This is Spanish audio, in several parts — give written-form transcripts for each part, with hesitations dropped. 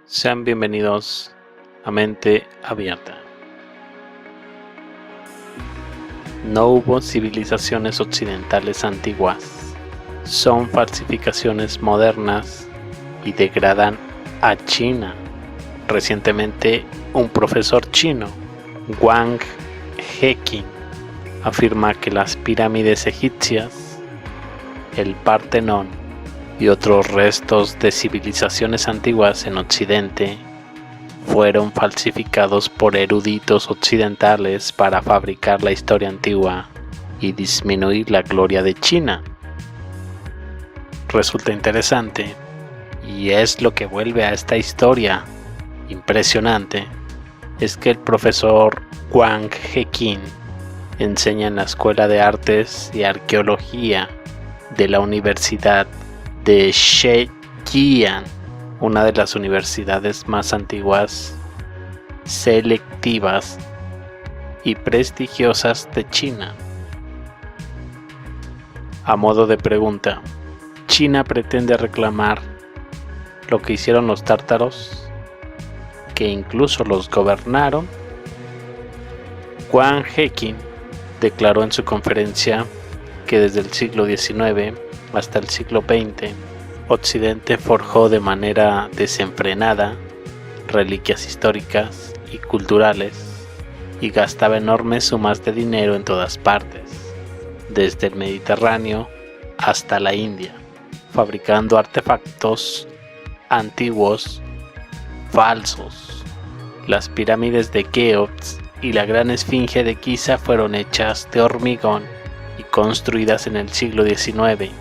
Sean bienvenidos a Mente Abierta. No hubo civilizaciones occidentales antiguas. Son falsificaciones modernas y degradan a China. Recientemente, un profesor chino, Wang Heqin, afirma que las pirámides egipcias, el Partenón y otros restos de civilizaciones antiguas en Occidente fueron falsificados por eruditos occidentales para fabricar la historia antigua y disminuir la gloria de China. Resulta interesante, y es lo que vuelve a esta historia impresionante, es que el profesor Wang Heqin enseña en la Escuela de Artes y Arqueología de la Universidad de Zhejiang, una de las universidades más antiguas, selectivas y prestigiosas de China. A modo de pregunta, ¿China pretende reclamar lo que hicieron los tártaros, que incluso los gobernaron? Wang Heqin declaró en su conferencia que desde el siglo XIX hasta el siglo XX, Occidente forjó de manera desenfrenada reliquias históricas y culturales y gastaba enormes sumas de dinero en todas partes, desde el Mediterráneo hasta la India, fabricando artefactos antiguos falsos. Las pirámides de Keops y la gran esfinge de Giza fueron hechas de hormigón y construidas en el siglo XIX.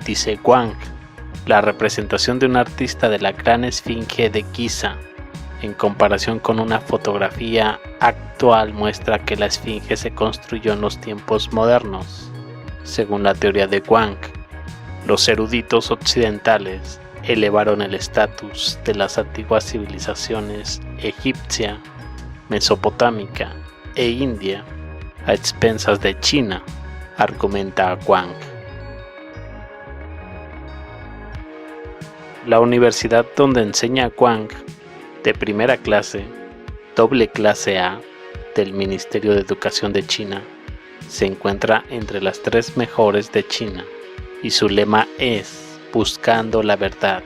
Dice Wang, la representación de un artista de la gran esfinge de Giza en comparación con una fotografía actual muestra que la esfinge se construyó en los tiempos modernos. Según la teoría de Wang, los eruditos occidentales elevaron el estatus de las antiguas civilizaciones egipcia, mesopotámica e india a expensas de China, argumenta Wang. La universidad donde enseña Wang, de primera clase, doble clase A, del Ministerio de Educación de China, se encuentra entre las 3 mejores de China, y su lema es buscando la verdad,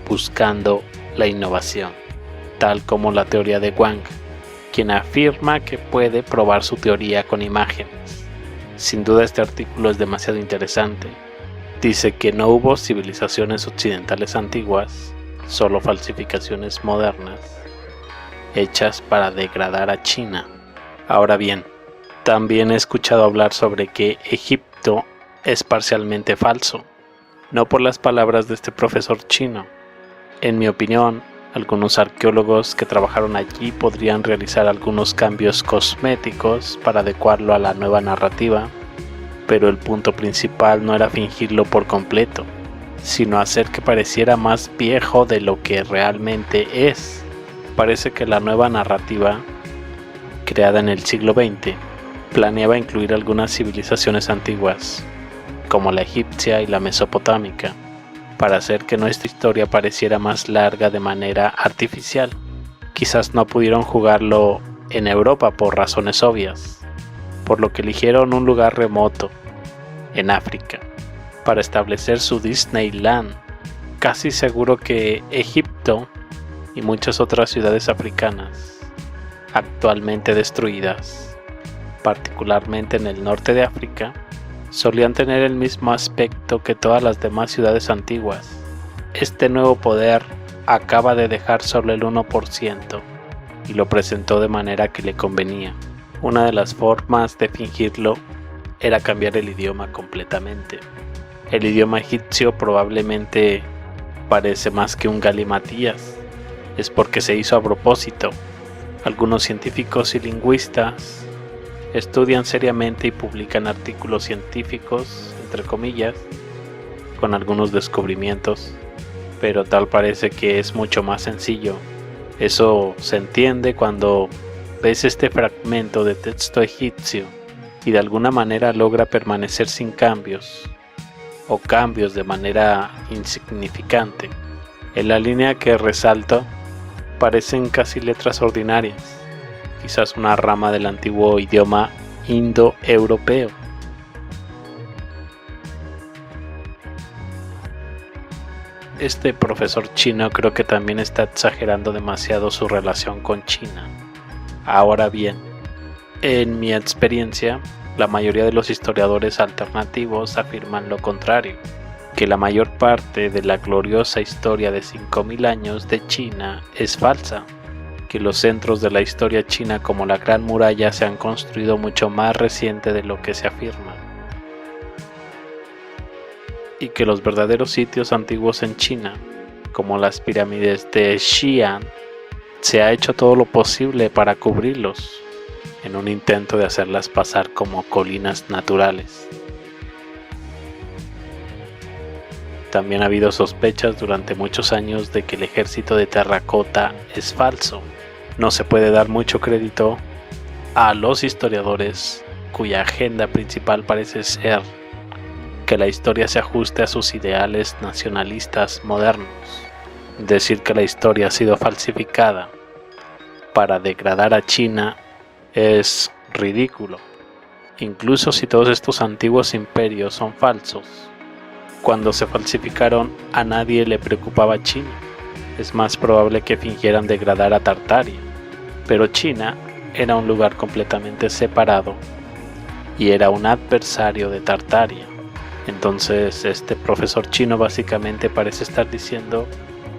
buscando la innovación, tal como la teoría de Wang, quien afirma que puede probar su teoría con imágenes. Sin duda este artículo es demasiado interesante. Dice que no hubo civilizaciones occidentales antiguas, solo falsificaciones modernas, hechas para degradar a China. Ahora bien, también he escuchado hablar sobre que Egipto es parcialmente falso, no por las palabras de este profesor chino. En mi opinión, algunos arqueólogos que trabajaron allí podrían realizar algunos cambios cosméticos para adecuarlo a la nueva narrativa, pero el punto principal no era fingirlo por completo, sino hacer que pareciera más viejo de lo que realmente es. Parece que la nueva narrativa, creada en el siglo XX, planeaba incluir algunas civilizaciones antiguas, como la egipcia y la mesopotámica, para hacer que nuestra historia pareciera más larga de manera artificial. Quizás no pudieron jugarlo en Europa por razones obvias, por lo que eligieron un lugar remoto, en África, para establecer su Disneyland. Casi seguro que Egipto y muchas otras ciudades africanas, actualmente destruidas, particularmente en el norte de África, solían tener el mismo aspecto que todas las demás ciudades antiguas. Este nuevo poder acaba de dejar solo el 1% y lo presentó de manera que le convenía. Una de las formas de fingirlo era cambiar el idioma completamente. El idioma egipcio probablemente parece más que un galimatías. Es porque se hizo a propósito. Algunos científicos y lingüistas estudian seriamente y publican artículos científicos, entre comillas, con algunos descubrimientos, pero tal parece que es mucho más sencillo. Eso se entiende cuando ves este fragmento de texto egipcio y de alguna manera logra permanecer sin cambios o cambios de manera insignificante. En la línea que resalto parecen casi letras ordinarias, quizás una rama del antiguo idioma indoeuropeo. Este profesor chino creo que también está exagerando demasiado su relación con China. Ahora bien, en mi experiencia, la mayoría de los historiadores alternativos afirman lo contrario, que la mayor parte de la gloriosa historia de 5000 años de China es falsa, que los centros de la historia china como la Gran Muralla se han construido mucho más reciente de lo que se afirma, y que los verdaderos sitios antiguos en China, como las pirámides de Xi'an, se ha hecho todo lo posible para cubrirlos, en un intento de hacerlas pasar como colinas naturales. También ha habido sospechas durante muchos años de que el ejército de terracota es falso. No se puede dar mucho crédito a los historiadores cuya agenda principal parece ser que la historia se ajuste a sus ideales nacionalistas modernos. Decir que la historia ha sido falsificada para degradar a China es ridículo, incluso si todos estos antiguos imperios son falsos. Cuando se falsificaron, a nadie le preocupaba China. Es más probable que fingieran degradar a Tartaria, pero China era un lugar completamente separado y era un adversario de Tartaria. Entonces este profesor chino básicamente parece estar diciendo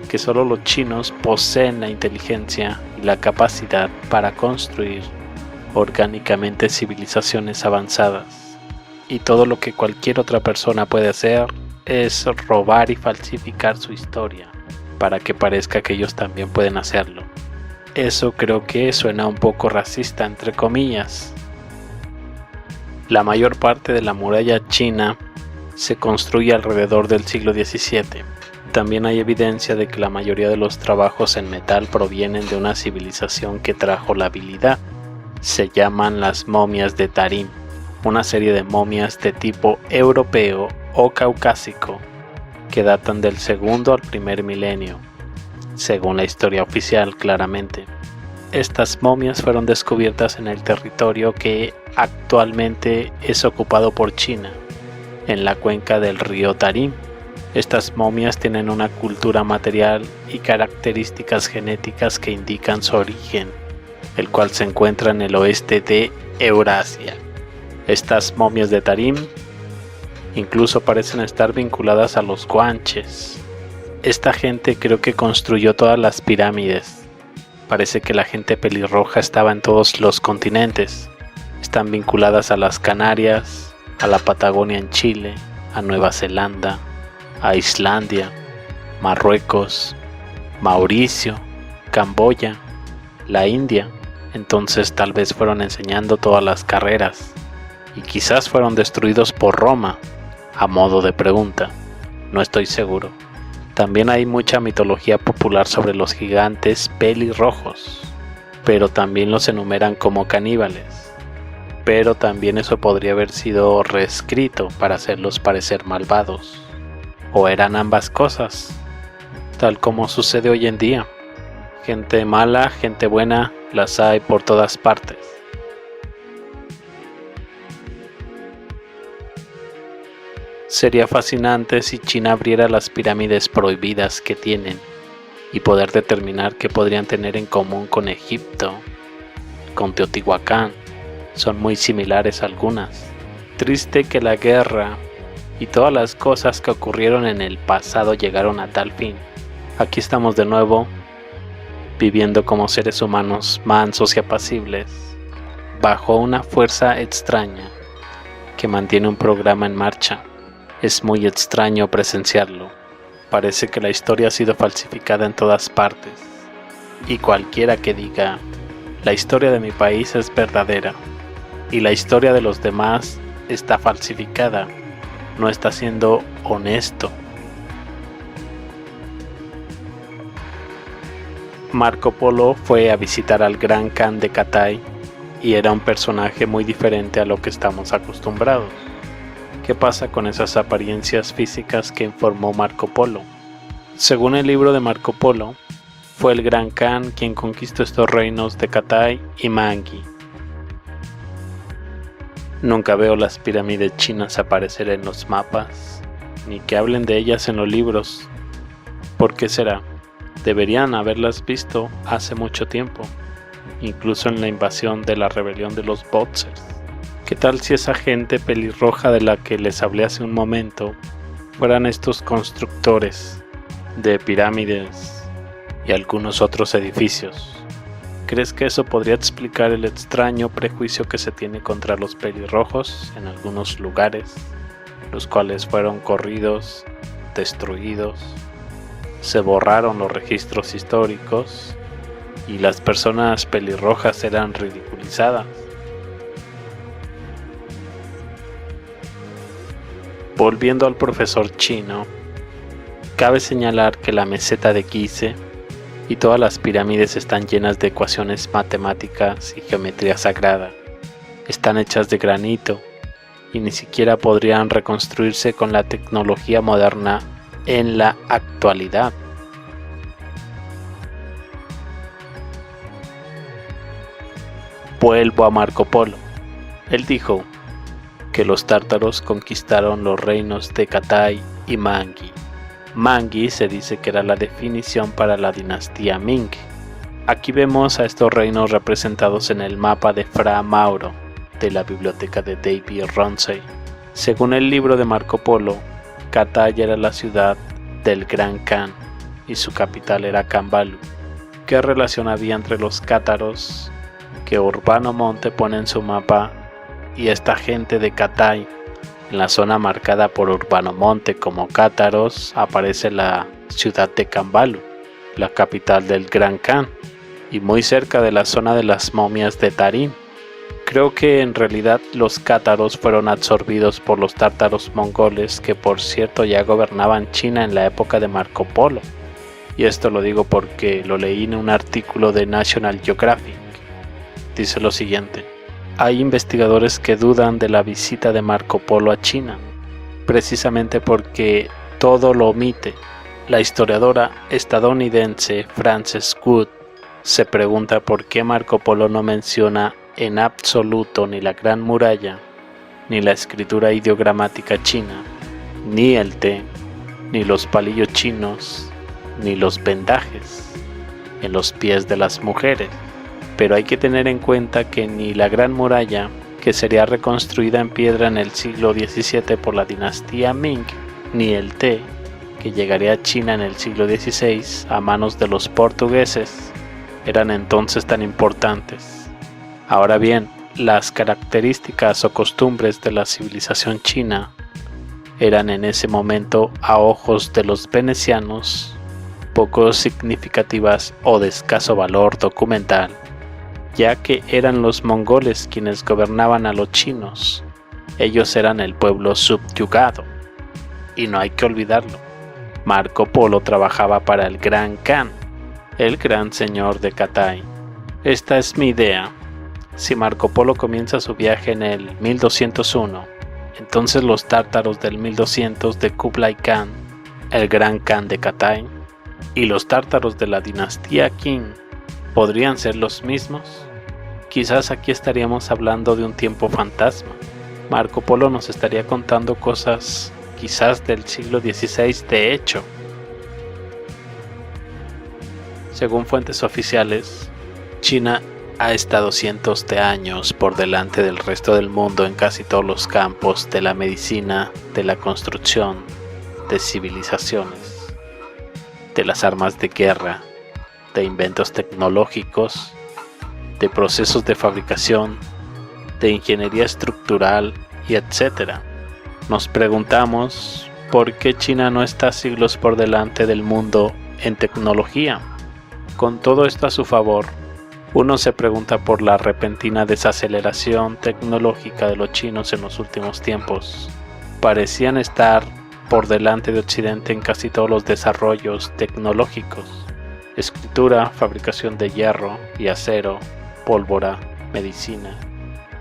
que solo los chinos poseen la inteligencia y la capacidad para construir orgánicamente civilizaciones avanzadas, y todo lo que cualquier otra persona puede hacer es robar y falsificar su historia para que parezca que ellos también pueden hacerlo. Eso creo que suena un poco racista, entre comillas. La mayor parte de la muralla china se construye alrededor del siglo XVII. También hay evidencia de que la mayoría de los trabajos en metal provienen de una civilización que trajo la habilidad. Se llaman las momias de Tarim, una serie de momias de tipo europeo o caucásico que datan del segundo al primer milenio, según la historia oficial claramente. Estas momias fueron descubiertas en el territorio que actualmente es ocupado por China, en la cuenca del río Tarim. Estas momias tienen una cultura material y características genéticas que indican su origen, el cual se encuentra en el oeste de Eurasia. Estas momias de Tarim incluso parecen estar vinculadas a los guanches. Esta gente creo que construyó todas las pirámides. Parece que la gente pelirroja estaba en todos los continentes. Están vinculadas a las Canarias, a la Patagonia en Chile, a Nueva Zelanda, a Islandia, Marruecos, Mauricio, Camboya, la India. Entonces tal vez fueron enseñando todas las carreras y quizás fueron destruidos por Roma, a modo de pregunta. No estoy seguro. También hay mucha mitología popular sobre los gigantes pelirrojos, pero también los enumeran como caníbales. Pero también eso podría haber sido reescrito para hacerlos parecer malvados. O eran ambas cosas, tal como sucede hoy en día. Gente mala, gente buena, las hay por todas partes. Sería fascinante si China abriera las pirámides prohibidas que tienen y poder determinar qué podrían tener en común con Egipto, con Teotihuacán. Son muy similares algunas. Triste que la guerra y todas las cosas que ocurrieron en el pasado llegaron a tal fin. Aquí estamos de nuevo, viviendo como seres humanos mansos y apacibles, bajo una fuerza extraña que mantiene un programa en marcha. Es muy extraño presenciarlo. Parece que la historia ha sido falsificada en todas partes, y cualquiera que diga, la historia de mi país es verdadera, y la historia de los demás está falsificada, no está siendo honesto. Marco Polo fue a visitar al Gran Khan de Catay y era un personaje muy diferente a lo que estamos acostumbrados. ¿Qué pasa con esas apariencias físicas que informó Marco Polo? Según el libro de Marco Polo, fue el Gran Khan quien conquistó estos reinos de Cathay y Mangi. Nunca veo las pirámides chinas aparecer en los mapas, ni que hablen de ellas en los libros. ¿Por qué será? Deberían haberlas visto hace mucho tiempo, incluso en la invasión de la rebelión de los Boxers. ¿Qué tal si esa gente pelirroja de la que les hablé hace un momento fueran estos constructores de pirámides y algunos otros edificios? ¿Crees que eso podría explicar el extraño prejuicio que se tiene contra los pelirrojos en algunos lugares, los cuales fueron corridos, destruidos, se borraron los registros históricos y las personas pelirrojas eran ridiculizadas? Volviendo al profesor chino, cabe señalar que la meseta de Gizeh y todas las pirámides están llenas de ecuaciones matemáticas y geometría sagrada. Están hechas de granito y ni siquiera podrían reconstruirse con la tecnología moderna en la actualidad. Vuelvo a Marco Polo. Él dijo que los tártaros conquistaron los reinos de Cathay y Mangi. Mangi se dice que era la definición para la dinastía Ming. Aquí vemos a estos reinos representados en el mapa de Fra Mauro de la biblioteca de David Ramsay. Según el libro de Marco Polo, Cathay era la ciudad del Gran Khan y su capital era Kambalu. ¿Qué relación había entre los cátaros que Urbano Monte pone en su mapa y esta gente de Cathay? En la zona marcada por Urbano Monte como cátaros aparece la ciudad de Kambalu, la capital del Gran Khan, y muy cerca de la zona de las momias de Tarim. Creo que en realidad los cátaros fueron absorbidos por los tártaros mongoles, que por cierto ya gobernaban China en la época de Marco Polo. Y esto lo digo porque lo leí en un artículo de National Geographic. Dice lo siguiente: hay investigadores que dudan de la visita de Marco Polo a China, precisamente porque todo lo omite. La historiadora estadounidense Frances Wood se pregunta por qué Marco Polo no menciona en absoluto ni la Gran Muralla, ni la escritura ideogramática china, ni el té, ni los palillos chinos, ni los vendajes en los pies de las mujeres. Pero hay que tener en cuenta que ni la Gran Muralla, que sería reconstruida en piedra en el siglo XVII por la dinastía Ming, ni el té, que llegaría a China en el siglo XVI a manos de los portugueses, eran entonces tan importantes. Ahora bien, las características o costumbres de la civilización china eran en ese momento, a ojos de los venecianos, poco significativas o de escaso valor documental, ya que eran los mongoles quienes gobernaban a los chinos. Ellos eran el pueblo subyugado, y no hay que olvidarlo. Marco Polo trabajaba para el Gran Khan, el gran señor de Cathay. Esta es mi idea. Si Marco Polo comienza su viaje en el 1201, entonces los tártaros del 1200 de Kublai Khan, el Gran Khan de Cathay, y los tártaros de la dinastía Qing podrían ser los mismos. Quizás aquí estaríamos hablando de un tiempo fantasma. Marco Polo nos estaría contando cosas quizás del siglo XVI de hecho. Según fuentes oficiales, China ha estado cientos de años por delante del resto del mundo en casi todos los campos de la medicina, de la construcción, de civilizaciones, de las armas de guerra, de inventos tecnológicos, de procesos de fabricación, de ingeniería estructural y etc. Nos preguntamos por qué China no está siglos por delante del mundo en tecnología. Con todo esto a su favor, uno se pregunta por la repentina desaceleración tecnológica de los chinos en los últimos tiempos. Parecían estar por delante de Occidente en casi todos los desarrollos tecnológicos: escritura, fabricación de hierro y acero, pólvora, medicina,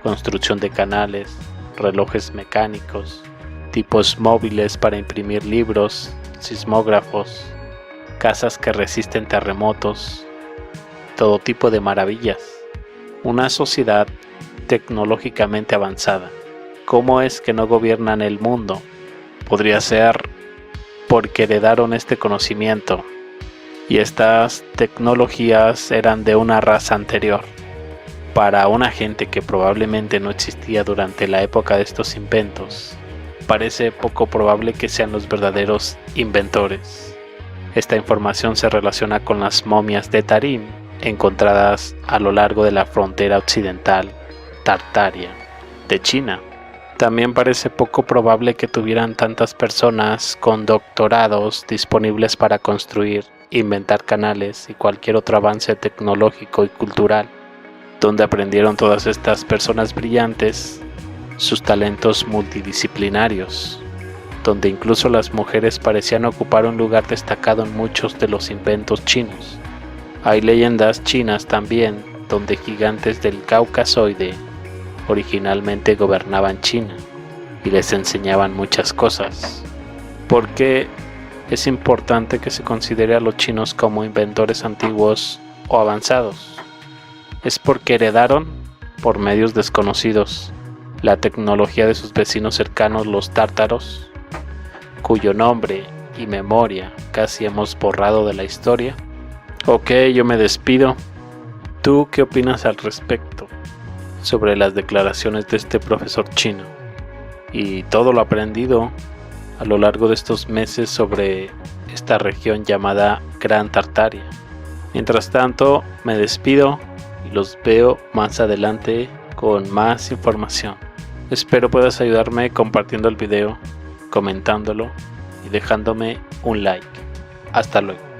construcción de canales, relojes mecánicos, tipos móviles para imprimir libros, sismógrafos, casas que resisten terremotos, todo tipo de maravillas. Una sociedad tecnológicamente avanzada. ¿Cómo es que no gobiernan el mundo? Podría ser porque heredaron este conocimiento y estas tecnologías eran de una raza anterior. Para una gente que probablemente no existía durante la época de estos inventos, parece poco probable que sean los verdaderos inventores. Esta información se relaciona con las momias de Tarim encontradas a lo largo de la frontera occidental Tartaria de China. También parece poco probable que tuvieran tantas personas con doctorados disponibles para construir, inventar canales y cualquier otro avance tecnológico y cultural. Donde aprendieron todas estas personas brillantes sus talentos multidisciplinarios, donde incluso las mujeres parecían ocupar un lugar destacado en muchos de los inventos chinos. Hay leyendas chinas también, donde gigantes del Caucasoide originalmente gobernaban China y les enseñaban muchas cosas. ¿Por qué es importante que se considere a los chinos como inventores antiguos o avanzados? Es porque heredaron, por medios desconocidos, la tecnología de sus vecinos cercanos los tártaros, cuyo nombre y memoria casi hemos borrado de la historia. Ok, yo me despido. ¿Tú qué opinas al respecto sobre las declaraciones de este profesor chino y todo lo aprendido a lo largo de estos meses sobre esta región llamada Gran Tartaria? Mientras tanto, me despido y los veo más adelante con más información. Espero puedas ayudarme compartiendo el video, comentándolo y dejándome un like. Hasta luego.